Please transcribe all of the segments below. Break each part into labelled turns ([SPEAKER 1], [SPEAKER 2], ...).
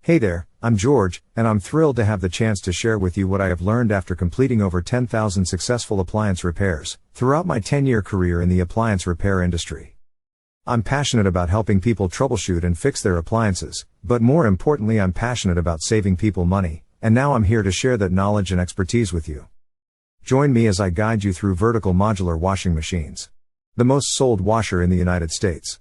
[SPEAKER 1] Hey there, I'm George, and I'm thrilled to have the chance to share with you what I have learned after completing over 10,000 successful appliance repairs throughout my 10-year career in the appliance repair industry. I'm passionate about helping people troubleshoot and fix their appliances, but more importantly, I'm passionate about saving people money, and now I'm here to share that knowledge and expertise with you. Join me as I guide you through vertical modular washing machines, the most sold washer in the United States.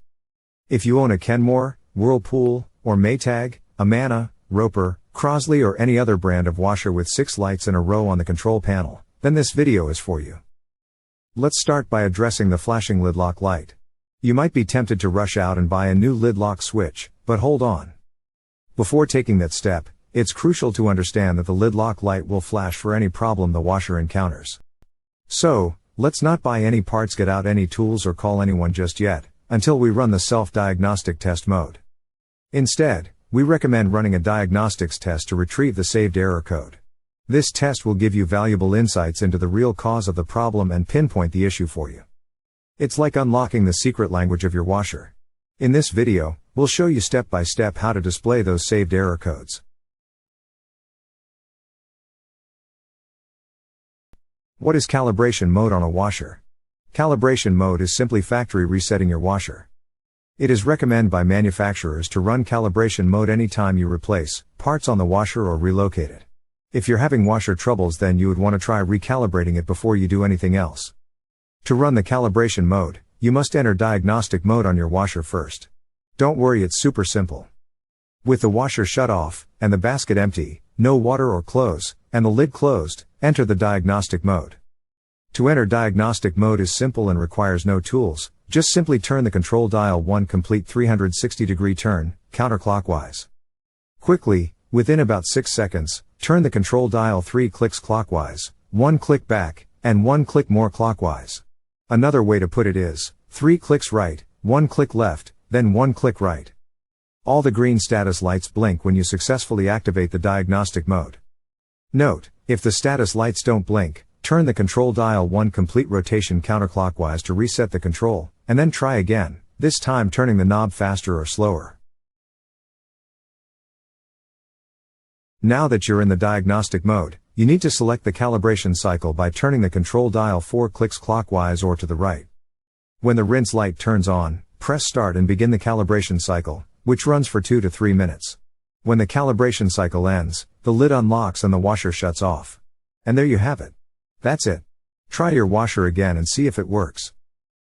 [SPEAKER 1] If you own a Kenmore, Whirlpool, or Maytag, Amana, Repairman, Crosley, or any other brand of washer with 6 lights in a row on the control panel, then this video is for you. Let's start by addressing the flashing lid lock light. You might be tempted to rush out and buy a new lid lock switch, but hold on. Before taking that step, it's crucial to understand that the lid lock light will flash for any problem the washer encounters. So, let's not buy any parts, get out any tools, or call anyone just yet, until we run the self-diagnostic test mode. Instead, we recommend running a diagnostics test to retrieve the saved error code. This test will give you valuable insights into the real cause of the problem and pinpoint the issue for you. It's like unlocking the secret language of your washer. In this video, we'll show you step by step how to display those saved error codes. What is calibration mode on a washer? Calibration mode is simply factory resetting your washer. It is recommended by manufacturers to run calibration mode anytime you replace parts on the washer or relocate it. If you're having washer troubles, then you would want to try recalibrating it before you do anything else. To run the calibration mode, you must enter diagnostic mode on your washer first. Don't worry, it's super simple. With the washer shut off, and the basket empty, no water or clothes, and the lid closed, enter the diagnostic mode. To enter diagnostic mode is simple and requires no tools. Just simply turn the control dial one complete 360-degree turn, counterclockwise. Quickly, within about 6 seconds, turn the control dial 3 clicks clockwise, 1 click back, and 1 click more clockwise. Another way to put it is, 3 clicks right, 1 click left, then 1 click right. All the green status lights blink when you successfully activate the diagnostic mode. Note, if the status lights don't blink, turn the control dial 1 complete rotation counterclockwise to reset the control, and then try again, this time turning the knob faster or slower. Now that you're in the diagnostic mode, you need to select the calibration cycle by turning the control dial 4 clicks clockwise or to the right. When the rinse light turns on, press start and begin the calibration cycle, which runs for 2 to 3 minutes. When the calibration cycle ends, the lid unlocks and the washer shuts off. And there you have it. That's it. Try your washer again and see if it works.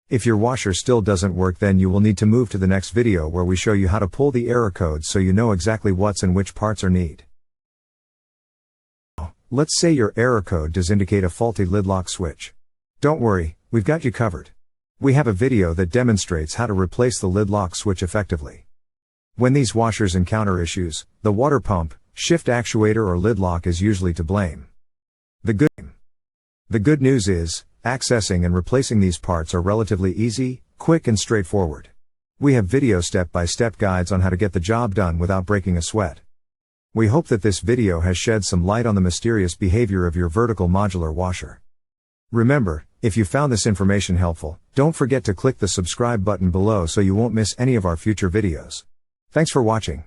[SPEAKER 1] If your washer still doesn't work, then you will need to move to the next video where we show you how to pull the error codes so you know exactly what's and which parts are needed. Let's say your error code does indicate a faulty lid lock switch. Don't worry, we've got you covered. We have a video that demonstrates how to replace the lid lock switch effectively. When these washers encounter issues, the water pump, shift actuator, or lid lock is usually to blame. The good news is, accessing and replacing these parts are relatively easy, quick, and straightforward. We have video step-by-step guides on how to get the job done without breaking a sweat. We hope that this video has shed some light on the mysterious behavior of your vertical modular washer. Remember, if you found this information helpful, don't forget to click the subscribe button below so you won't miss any of our future videos. Thanks for watching.